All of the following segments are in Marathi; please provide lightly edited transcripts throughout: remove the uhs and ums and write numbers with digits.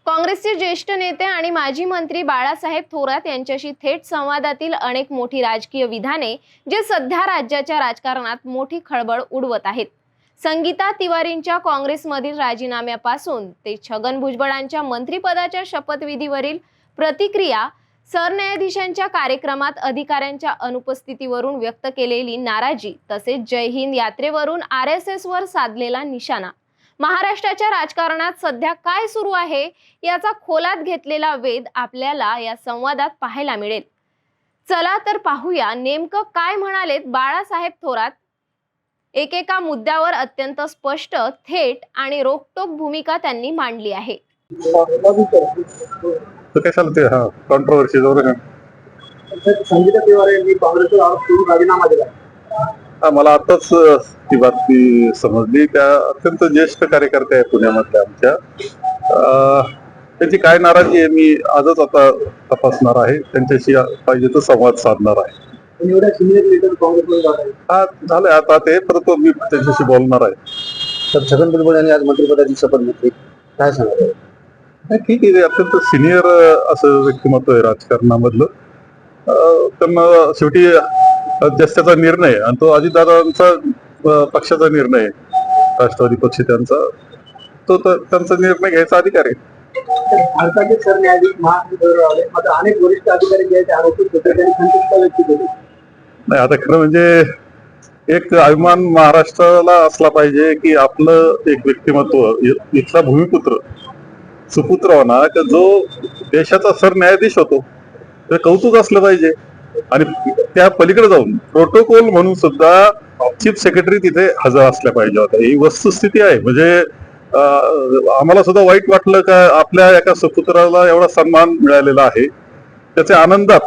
काँग्रेसचे ज्येष्ठ नेते आणि माजी मंत्री बाळासाहेब थोरात यांच्याशी थेट संवादातील अनेक मोठी राजकीय विधाने जे सध्या राज्याच्या राजकारणात मोठी खळबळ उडवत आहेत। संगीता तिवारींच्या काँग्रेसमधील राजीनाम्यापासून ते छगन भुजबळांच्या मंत्रिपदाच्या शपथविधीवरील प्रतिक्रिया, सरन्यायाधीशांच्या कार्यक्रमात अधिकाऱ्यांच्या अनुपस्थितीवरून व्यक्त केलेली नाराजी, तसेच जय हिंद यात्रेवरून RSS वर साधलेला निशाणा, महाराष्ट्राच्या राजकारणात सध्या काय सुरू आहे याचा खोलात घेतलेला वेध आपल्याला या संवादात पाहायला मिळेल। चला तर पाहूया नेमकं काय म्हणालेत बाळासाहेब थोरात। एकेका मुद्द्यावर अत्यंत स्पष्ट, थेट आणि रोखठोक भूमिका त्यांनी मांडली आहे। संगीता तिवारी यांनी काँग्रेसवर आरोप करून राजीनामा दिला। मला आताच ती बातमी समजली। त्या अत्यंत ज्येष्ठ कार्यकर्ते आहे पुण्यामधल्या आमच्या। त्यांची काय नाराजी आहे मी आजच आता तपासणार आहे, त्यांच्याशी पाहिजे तो संवाद साधणार आहे। एवढ्या सिनियर लीडर काँग्रेसमध्ये जात आहे। हा झालंय आता ते, परंतु मी त्यांच्याशी बोलणार आहे। तर छगन भुजबळ यांनी आज मंत्रिपदाची शपथ घेतली, काय सांगाल? ठीक आहे, अत्यंत सिनियर असं व्यक्तिमत्व आहे राजकारणामधलं। त्यांना शेवटी त्याचा निर्णय, आणि तो अजितदादांचा पक्षाचा निर्णय, राष्ट्रवादी पक्ष त्यांचा, तो त्यांचा निर्णय घ्यायचा अधिकार आहे। भारताचे सरन्यायाधीश मात्र अनेक वरिष्ठ अधिकारी जे आहेत आरोपी होते, त्यांनी संतुष्ट व्यक्त केली। नाही, आता खरं म्हणजे एक अभिमान महाराष्ट्राला असला पाहिजे की आपलं एक व्यक्तिमत्व, इथला भूमिपुत्र, सुपुत्र होणार की जो देशाचा सरन्यायाधीश होतो, ते कौतुक असलं पाहिजे। आणि त्या पलीकडे जाऊन प्रोटोकॉल म्हणून सुद्धा चीफ सेक्रेटरी तिथे हजर असल्या पाहिजे होता। ही वस्तुस्थिती आहे। म्हणजे आम्हाला सुद्धा वाईट वाटलं का आपल्या एका सुपुत्राला एवढा सन्मान मिळालेला आहे। त्याच्या आनंदात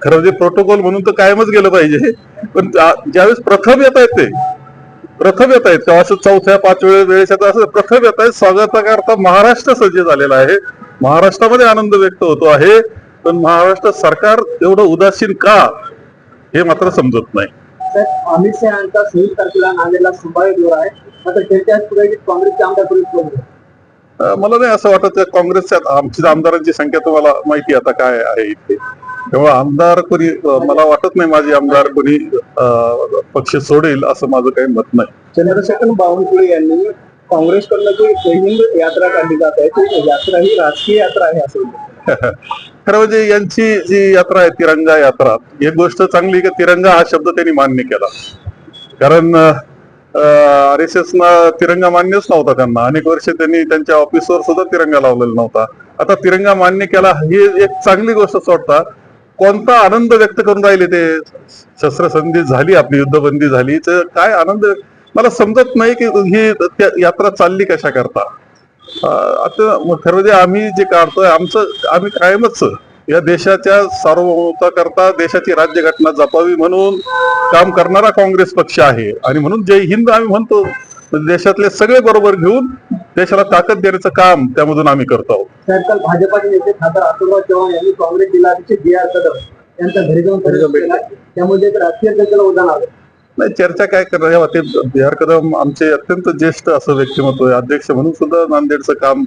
खरं म्हणजे प्रोटोकॉल म्हणून तर कायमच गेलं पाहिजे, पण ज्यावेळेस प्रथम येत आहेत तेव्हा असं चौथ्या पाचव्या वेळेच्या असं प्रथम येत आहेत, स्वागताकरता महाराष्ट्र सज्ज झालेला आहे। महाराष्ट्रामध्ये आनंद व्यक्त होतो आहे, पण महाराष्ट्र सरकार एवढं उदासीन का, हे मात्र समजत नाही। अमित शहा यांचा 6 तारखेला नांदेडला संभाव्य दौरा आहे, मात्र त्यांच्या काँग्रेसचे आमदार पोलीस मला नाही असं वाटत काँग्रेसच्या आमच्या आमदारांची संख्या तुम्हाला माहिती आता काय आहे इथे, तेव्हा आमदार कोणी मला वाटत नाही माझे आमदार कोणी पक्ष सोडेल असं माझं काही मत नाही। चंद्रशेखर बावनकुळे यांनी काँग्रेसकडनं जी जय हिंद यात्रा काढली जात आहे, ती यात्रा ही राजकीय यात्रा आहे असं खरं म्हणजे यांची जी यात्रा आहे तिरंगा यात्रा, एक गोष्ट चांगली की तिरंगा हा शब्द त्यांनी मान्य केला। कारण RSS ना तिरंगा मान्यच नव्हता त्यांना, अनेक वर्ष त्यांनी त्यांच्या ऑफिसवर सुद्धा तिरंगा लावलेला नव्हता। आता तिरंगा मान्य केला, ही एक चांगली गोष्ट सोडता कोणता आनंद व्यक्त करून राहिले ते। शस्त्रसंधी झाली, आपली युद्धबंदी झाली, तर काय आनंद मला समजत नाही की ही यात्रा चालली कशा करता। आता खरं म्हणजे आम्ही जे काढतोय आम्ही कायमच या देशाच्या सार्वभौमत्वाकरता देशाची राज्यघटना जपावी म्हणून काम करणारा काँग्रेस पक्ष आहे, आणि म्हणून जय हिंद आम्ही म्हणतो। देशातले सगळे बरोबर घेऊन देशाला ताकद देण्याचं काम त्यामधून आम्ही करतो आहोत। काल भाजपाचे नेते खासदार अतुलराव चव्हाण यांनी काँग्रेस जिल्हाध्यक्ष BR कदम यांच्या घरी जाऊन भेटला, त्यामुळे राजकीय चर्चेला उधाण आलं। नाही, चर्चा काय करणार, ते BR कदम आमचे अत्यंत ज्येष्ठ असं व्यक्तिमत्व आहे। अध्यक्ष म्हणून सुद्धा नांदेडचं काम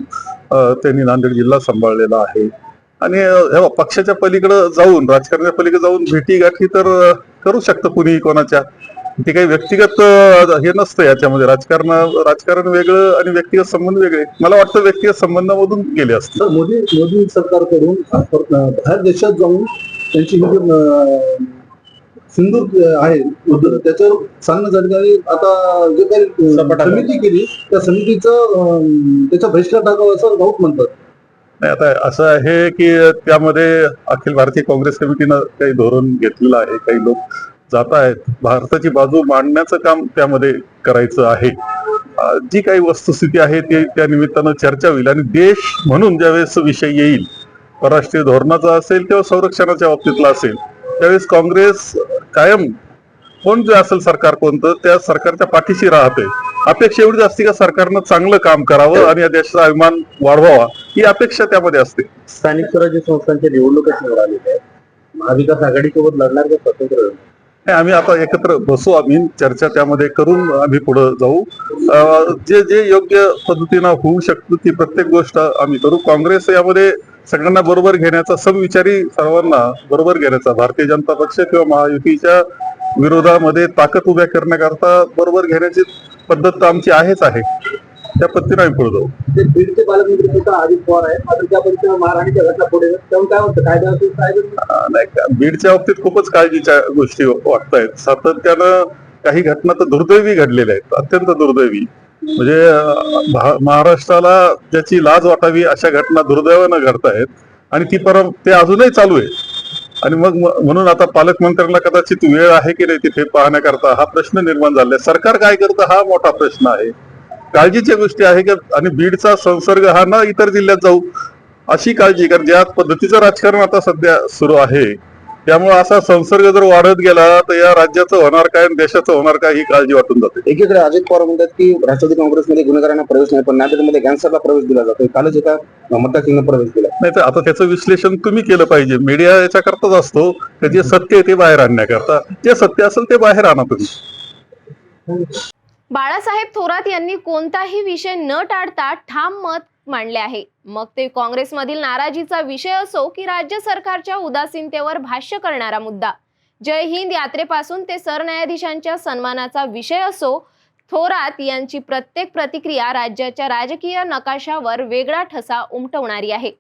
त्यांनी नांदेड जिल्हा सांभाळलेला आहे। आणि पक्षाच्या पलीकडे जाऊन, राजकारणाच्या पलीकडे जाऊन भेटी गाठी तर करू शकतं कुणी कोणाच्या, ते काही व्यक्तिगत हे नसतं याच्यामध्ये। राजकारण वेगळं आणि व्यक्तिगत संबंध वेगळे। मला वाटतं व्यक्तिगत संबंधामधून गेले असतं। मोदी सरकारकडून बाहेर देशात जाऊन त्यांची सिंधू आहे त्याच्यावर सांगणं झालं, आता जे काही समिती केली त्या समितीचं त्याचा बहिष्कार टाकावा असं राऊत म्हणतात। नाही, आता असं आहे की त्यामध्ये अखिल भारतीय काँग्रेस कमिटीनं काही धोरण घेतलेलं आहे। काही लोक जात आहेत, भारताची बाजू मांडण्याचं काम त्यामध्ये करायचं आहे। जी काही वस्तुस्थिती आहे ती त्या निमित्तानं चर्चा होईल, आणि देश म्हणून ज्यावेळेस विषय येईल, परराष्ट्रीय धोरणाचा असेल किंवा संरक्षणाच्या बाबतीतला असेल, त्यावेळेस काँग्रेस कायम कोण जे असेल सरकार कोणतं, त्या सरकारच्या पाठीशी राहते। अपेक्षा एवढीच असते का सरकारनं चांगलं काम करावं आणि या देशाचा अभिमान वाढवावा, ही अपेक्षा त्यामध्ये असते। स्थानिक स्वराज्य संस्थांच्या निवडणुका समोर आलेल्या आहेत, महाविकास आघाडीसोबत लढणार का स्वतंत्र? आम्ही आता एकत्र बसू, आम्ही चर्चा त्यामध्ये करून आम्ही पुढे जाऊ। जे जे योग्य पद्धतीनं होऊ शकतं ती प्रत्येक गोष्ट आम्ही करू. काँग्रेस यामध्ये सगळ्यांना बरोबर घेण्याचा, समविचारी सर्वांना बरोबर घेण्याचा, भारतीय जनता पक्ष किंवा महायुतीच्या विरोधामध्ये ताकद उभ्या करण्याकरता बरोबर घेण्याची पद्धत तर आमची आहेच आहे. त्या पद्धतीने आम्ही पुढे जाऊ. ते बीडचे पालकमंत्री सुद्धा अजित पवार आहे, मात्र त्या पद्धतीने महाराणीच्या घटना पुढे त्यामुळे काय होतं, कायदा नाही का, बीडच्या बाबतीत खूपच काळजीच्या गोष्टी वाटतायत. सातत्यानं काही घटना तर दुर्दैवी घडलेल्या आहेत, अत्यंत दुर्दैवी. म्हणजे महाराष्ट्राला ज्याची लाज वाटावी अशा घटना दुर्दैवानं घडतायत आणि ते अजूनही चालू आहे. आणि मग म्हणून आता पालकमंत्र्यांना कदाचित वेळ आहे की नाही तिथे पाहण्याकरता हा प्रश्न निर्माण झालाय. सरकार काय करतं हा मोठा प्रश्न आहे. काळजीच्या गोष्टी आहे की आणि बीडचा संसर्ग हा ना इतर जिल्ह्यात जाऊ अशी काळजी, कारण ज्या पद्धतीचं राजकारण आता सध्या सुरू आहे त्यामुळे असा संसर्ग जर वाढत गेला तर या राज्याचं होणार काय आणि देशाचं होणार काय ही काळजी वाटून जाते. एकीकडे अजित पवार म्हणतात की राष्ट्रवादी काँग्रेसमध्ये गुन्हेगारांना प्रवेश नाही, पण नांदेडमध्ये गँगस्टरला प्रवेश दिला जातो. कालच एका मतदारसंघात प्रवेश दिला. नाही तर आता त्याचं विश्लेषण तुम्ही केलं पाहिजे. मीडिया याच्याकरताच असतो की जे सत्य आहे ते बाहेर आणण्याकरता. जे सत्य असेल ते बाहेर आणा तुम्ही. बाळासाहेब थोरात यांनी कोणताही विषय न टाळता ठाम मत मांडले आहे. मग ते काँग्रेसमधील नाराजीचा विषय असो की राज्य सरकारच्या उदासीनतेवर भाष्य करणारा मुद्दा, जय हिंद यात्रेपासून ते सरन्यायाधीशांच्या सन्मानाचा विषय असो, थोरात यांची प्रत्येक प्रतिक्रिया राज्याच्या राजकीय नकाशावर वेगळा ठसा उमटवणारी आहे.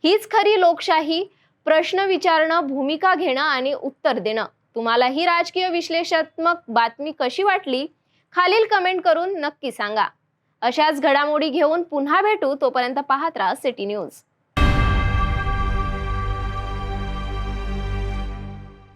हीच खरी लोकशाही. प्रश्न विचारणं, भूमिका घेणं आणि उत्तर देणं. तुम्हाला ही राजकीय विश्लेषणात्मक बातमी कशी वाटली? खालील कमेंट करून नक्की सांगा. अशाच घडामोडी घेऊन पुन्हा भेटू. तोपर्यंत पाहत राहा सिटी न्यूज.